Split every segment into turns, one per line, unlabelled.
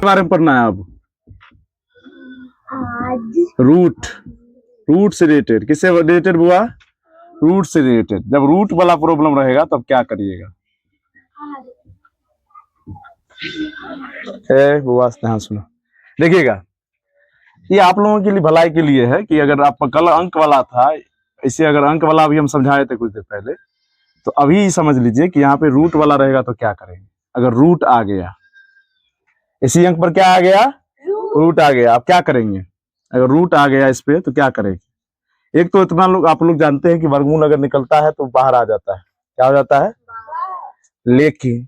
बारे में पढ़ना है अब? रूट, रूट से रिलेटेड। किससे रिलेटेड बुआ? रूट से रिलेटेड। जब रूट वाला प्रॉब्लम रहेगा तब क्या करिएगा? बुआ ध्यान सुनो, देखिएगा, ये आप लोगों के लिए भलाई के लिए है कि अगर आपका कल अंक वाला था, इसे अगर अंक वाला अभी हम समझाए थे कुछ देर पहले, तो अभी समझ लीजिए कि यहाँ पे रूट वाला रहेगा तो क्या करेंगे। अगर रूट आ गया, इसी अंक पर क्या आ गया? रूट आ गया। आप क्या करेंगे? अगर रूट आ गया इस पे तो क्या करेंगे? एक तो इतना लोग आप लोग जानते हैं कि वर्गमूल अगर निकलता है तो बाहर आ जाता है। क्या हो जाता है? लेकिन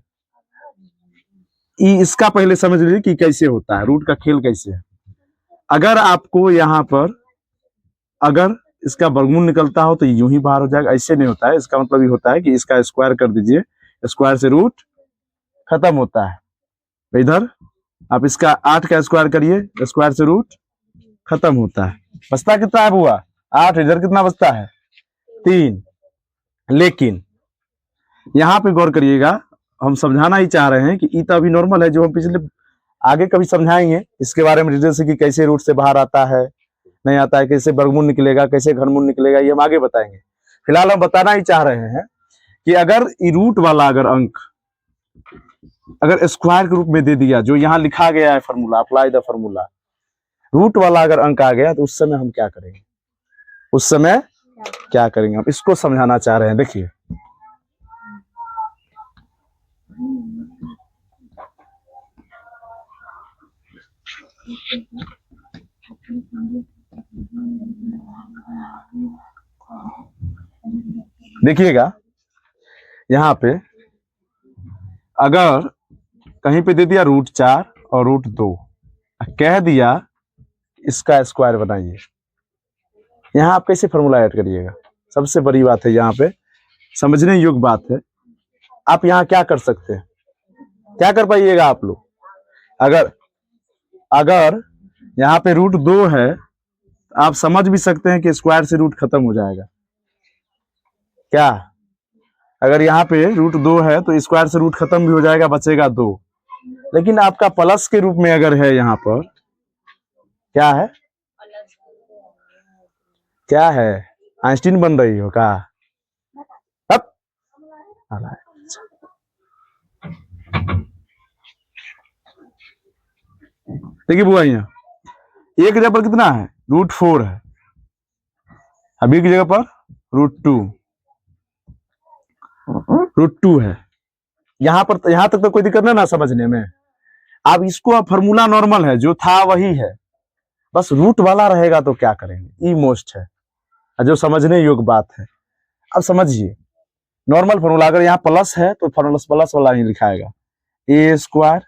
इसका पहले समझ लीजिए कि कैसे होता है, रूट का खेल कैसे है। अगर आपको यहाँ पर अगर इसका वर्गमूल निकलता हो तो यूं ही बाहर हो जाएगा, ऐसे नहीं होता है। इसका मतलब ये होता है कि इसका स्क्वायर कर दीजिए, स्क्वायर से रूट खत्म होता है। इधर आप इसका 8 का स्क्वायर करिए, स्क्वायर से रूट खत्म होता है। बचता कितना है बुआ? 8। इधर कितना बचता है? 3। लेकिन यहाँ पे गौर करिएगा, हम समझाना ही चाह रहे हैं कि ई तो अभी नॉर्मल है, जो हम पिछले आगे कभी समझाएंगे इसके बारे में डिटेल से कि कैसे रूट से बाहर आता है, नहीं आता है, कैसे वर्गमूल निकलेगा, कैसे घनमूल निकलेगा, ये हम आगे बताएंगे। फिलहाल हम बताना ही चाह रहे हैं कि अगर रूट वाला अगर अंक अगर स्क्वायर के रूप में दे दिया, जो यहाँ लिखा गया है formula, apply the formula, root वाला अगर अंक आ गया तो उस समय हम क्या करेंगे? उस समय क्या करेंगे हम इसको समझाना चाह रहे हैं। देखिए, देखिएगा, यहाँ पे अगर कहीं पे दे दिया √4 और √2, कह दिया इसका स्क्वायर बनाइए, यहाँ आप कैसे फॉर्मूला ऐड करिएगा? सबसे बड़ी बात है, यहाँ पे समझने योग्य बात है। आप यहाँ क्या कर सकते हैं, क्या कर पाइएगा आप लोग? अगर यहाँ पे √2 है, आप समझ भी सकते हैं कि स्क्वायर से रूट खत्म हो जाएगा। क्या? अगर यहाँ पे √2 है तो स्क्वायर से रूट खत्म भी हो जाएगा, बचेगा 2। लेकिन आपका प्लस के रूप में अगर है, यहाँ पर क्या है? क्या है? आइंस्टीन बन रही हो क्या? देखिए बुआ, यहाँ एक जगह पर कितना है? √4 है। अभी की जगह पर √2 है। यहाँ पर यहाँ तक तो कोई दिक्कत नहीं ना समझने में। अब इसको फॉर्मूला नॉर्मल है, जो था वही है, बस रूट वाला रहेगा तो क्या करेंगे? ई मोस्ट है, जो समझने योग्य बात है। अब समझिए, नॉर्मल फॉर्मूला अगर यहाँ प्लस है तो प्लस वाला ही लिखाएगा, a²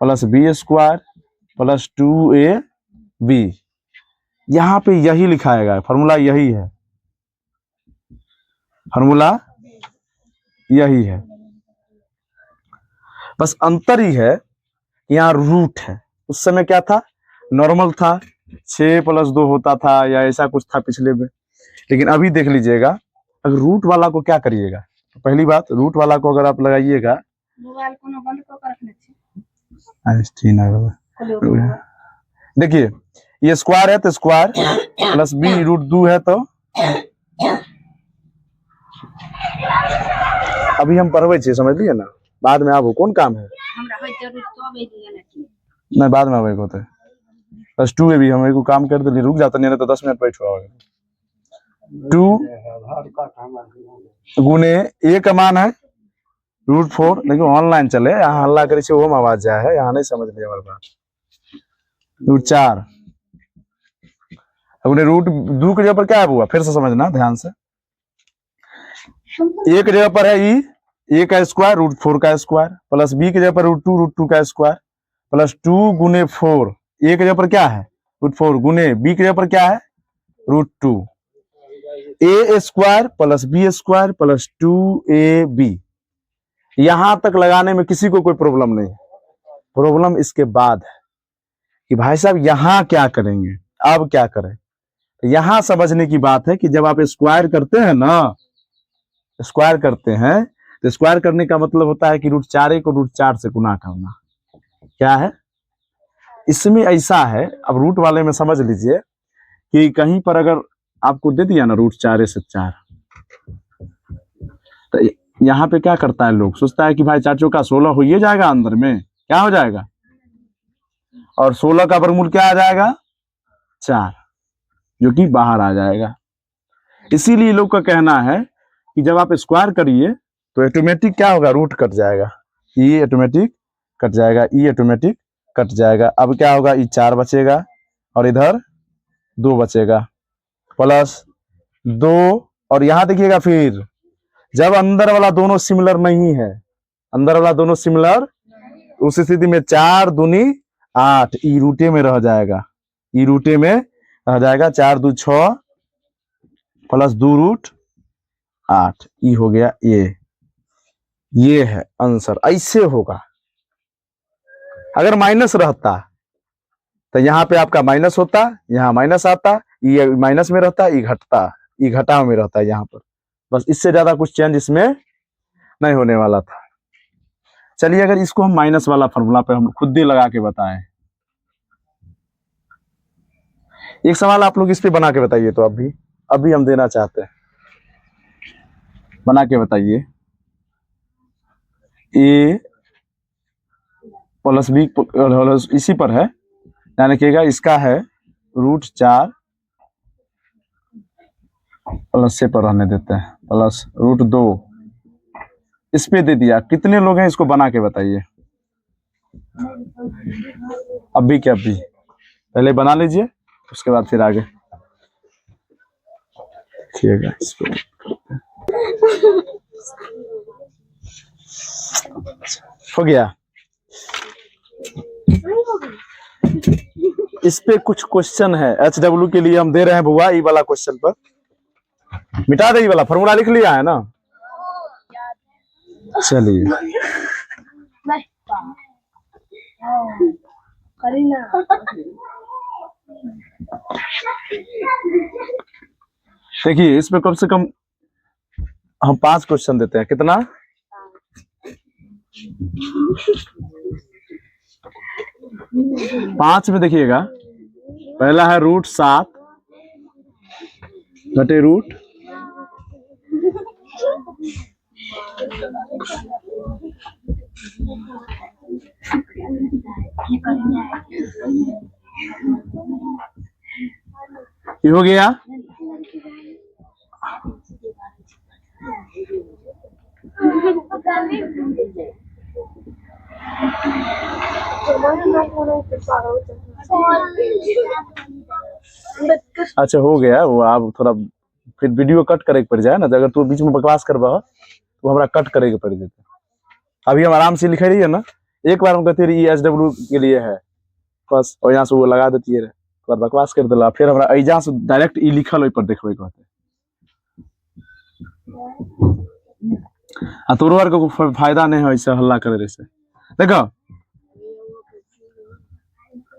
+ b² + 2ab। यहाँ पे यही लिखाएगा, फॉर्मूला यही है, फॉर्मूला यही है। बस अंतर ही है, यहाँ रूट है। उस समय क्या था? नॉर्मल था, 6 + 2 होता था या ऐसा कुछ था पिछले में। लेकिन अभी देख लीजिएगा, अगर रूट वाला को क्या करिएगा? तो पहली बात, रूट वाला को अगर आप लगाइएगा, देखिए ये स्क्वायर है तो स्क्वायर + b √2 है, तो अभी हम पढ़वे छे, समझ लिए ना? बाद में आबो, कौन काम है? नहीं, बाद में आवे होते +2 भी हम काम कर दे, रुक जाता नहीं तो 10 मिनट बैठो। 2 गुने a का मान है √4। लेकिन ऑनलाइन चले, यहाँ हल्ला करे छे, वो में आवाज जाए है, यहाँ नहीं समझ लिया हमारे बात। √4 गुने √2 की जगह पर क्या है बुआ? फिर से समझना ध्यान से। a की जगह पर है ई, a का स्क्वायर √4 का स्क्वायर, + b की जगह पर √2 का स्क्वायर, + 2 गुने 4। a की जगह पर क्या है? √4 गुने b की जगह पर क्या है? √2। a² + b² + 2ab। यहां तक लगाने में किसी को कोई प्रॉब्लम नहीं है। प्रॉब्लम इसके बाद है कि भाई साहब यहां क्या करेंगे, अब क्या करें? यहां समझने की बात है कि जब आप स्क्वायर करते हैं ना, स्क्वायर करते हैं तो स्क्वायर करने का मतलब होता है कि √4 को √4 से गुना करना। क्या है? इसमें ऐसा है, अब रूट वाले में समझ लीजिए कि कहीं पर अगर आपको दे दिया ना रूट 4 से 4, तो यहाँ पे क्या करता है, लोग सोचता है कि भाई 4 चौका 16 हो ही जाएगा, अंदर में क्या हो जाएगा, और 16 का वर्गमूल क्या आ जाएगा 4, जो कि बाहर आ जाएगा। इसीलिए लोग का कहना है कि जब आप स्क्वायर करिए तो ऑटोमेटिक क्या होगा, रूट कट जाएगा, ये ऑटोमेटिक कट जाएगा, ये ऑटोमेटिक कट जाएगा। अब क्या होगा, ये 4 बचेगा और इधर 2 बचेगा, प्लस 2, और यहां देखिएगा फिर जब अंदर वाला दोनों सिमिलर नहीं है, अंदर वाला दोनों सिमिलर, उस स्थिति में 4 दूनी 8, ई रूटे में रह जाएगा, ई रूटे में रह जाएगा, 4 2 6 प्लस 2 रूट 8, ई हो गया, ये है आंसर। ऐसे होगा। अगर माइनस रहता तो यहाँ पे आपका माइनस होता, यहाँ माइनस आता, ये माइनस में रहता, ये घटता, ये घटाव में रहता है यहाँ पर। बस इससे ज्यादा कुछ चेंज इसमें नहीं होने वाला था। चलिए अगर इसको हम माइनस वाला फॉर्मूला पे हम खुद ही लगा के बताएं, एक सवाल आप लोग इस पे बना के बताइए, तो अभी हम देना चाहते हैं, बना के बताइए। ए प्लस बी इसी पर है, ध्यान रखिएगा, इसका है रूट 4 प्लस से पर रहने देते हैं, प्लस रूट 2 इस पे दे दिया। कितने लोग हैं, इसको बना के बताइए। अभी क्या, अभी पहले बना लीजिए, उसके बाद फिर आगे देखिएगा। इस पे हो गया। इस पे कुछ क्वेश्चन है, HW के लिए हम दे रहे हैं बुआ, ई वाला क्वेश्चन पर मिटा दे, वाला फॉर्मूला लिख लिया है ना। चलिए देखिए, इसमें कम से कम हम 5 क्वेश्चन देते हैं। कितना, 5 में देखिएगा, पहला है रूट 7 घटे रूट, ये हो गया। अच्छा हो गया वो, आप थोड़ा फिर वीडियो कट करे पड़ जाए ना, अगर तू बीच में बकवास करबा तो हमरा कट करे के पड़ जाते। अभी हम आराम से लिखे रही है ना, एक बार हम कहते रही HW के लिए है बस, और यहाँ से वो लगा देती है, तो बकवास कर दिला, फिर हमरा ऐजा से डायरेक्ट ई लिखल ओइ पर देखबे कहते। आ तोरो आर को फायदा नहीं है ऐसे हल्ला करे रहे से। देखो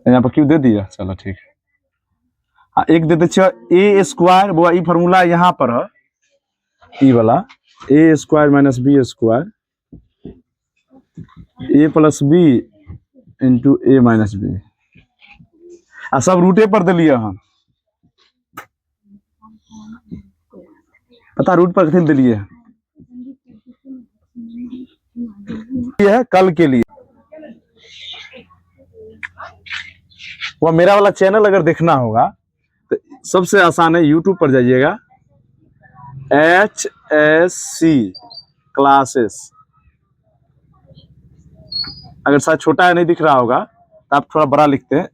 यहाँ पर क्यों दे दिया, चलो ठीक है। एक देते ए स्क्वायर, वो ई फॉर्मूला यहाँ पर है, ई वाला ए स्क्वायर माइनस बी स्क्वायर, ए प्लस बी इंटू ए माइनस बी, आ सब रूटे पर दिलिए हम, पता रूट पर कथी दिलिए है, कल के लिए। वो मेरा वाला चैनल अगर देखना होगा तो सबसे आसान है, यूट्यूब पर जाइएगा, HSC क्लासेस, अगर शायद छोटा है नहीं दिख रहा होगा तो आप थोड़ा बड़ा लिखते हैं,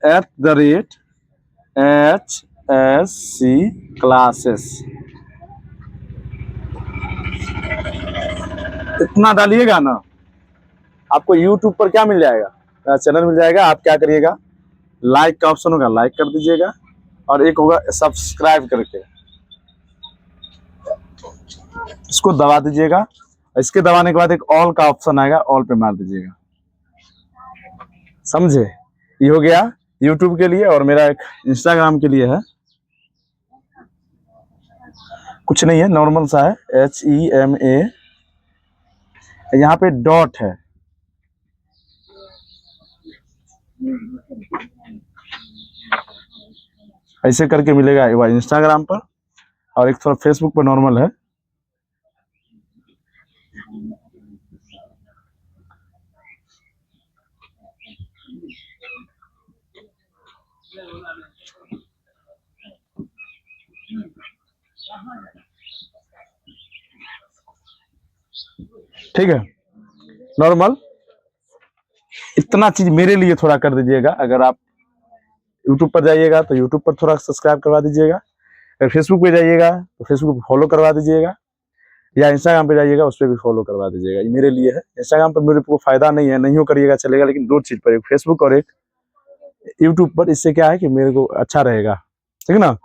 @HSC क्लासेस, इतना डालिएगा ना, आपको YouTube पर क्या मिल जाएगा, चैनल मिल जाएगा। आप क्या करिएगा, लाइक का ऑप्शन होगा, लाइक कर दीजिएगा, और एक होगा सब्सक्राइब करके, इसको दबा दीजिएगा। इसके दबाने के बाद एक ऑल का ऑप्शन आएगा, ऑल पे मार दीजिएगा, समझे। ये हो गया YouTube के लिए, और मेरा एक Instagram के लिए है, कुछ नहीं है, नॉर्मल सा है, HEMA, यहाँ पे डॉट है, ऐसे करके मिलेगा एक बार इंस्टाग्राम पर, और एक थोड़ा फेसबुक पर नॉर्मल है। ठीक है, नॉर्मल इतना चीज मेरे लिए थोड़ा कर दीजिएगा। अगर आप यूट्यूब पर जाइएगा तो यूट्यूब पर थोड़ा सब्सक्राइब करवा दीजिएगा, अगर फेसबुक पे जाइएगा तो फेसबुक पे फॉलो करवा दीजिएगा, या इंस्टाग्राम पे जाइएगा उस पर भी फॉलो करवा दीजिएगा। ये मेरे लिए है। इंस्टाग्राम पर मेरे को फायदा नहीं है, नहीं हो करिएगा चलेगा, लेकिन दो चीज पर, एक फेसबुक और एक यूट्यूब पर, इससे क्या है कि मेरे को अच्छा रहेगा। ठीक है ना,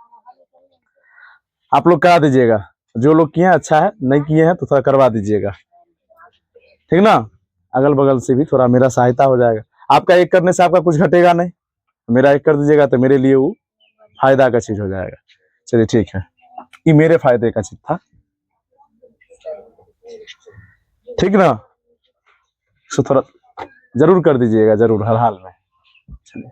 आप लोग करा दीजिएगा, जो लोग किए हैं अच्छा है, नहीं किए हैं तो थोड़ा करवा दीजिएगा। ठीक ना, अगल बगल से भी थोड़ा मेरा सहायता हो जाएगा। आपका एक करने से आपका कुछ घटेगा नहीं, मेरा एक कर दीजिएगा तो मेरे लिए वो फायदा का चीज हो जाएगा। चलिए ठीक है, ये मेरे फायदे का चीज था। ठीक ना, सो थोड़ा जरूर कर दीजिएगा, जरूर, हर हाल में। चलिए।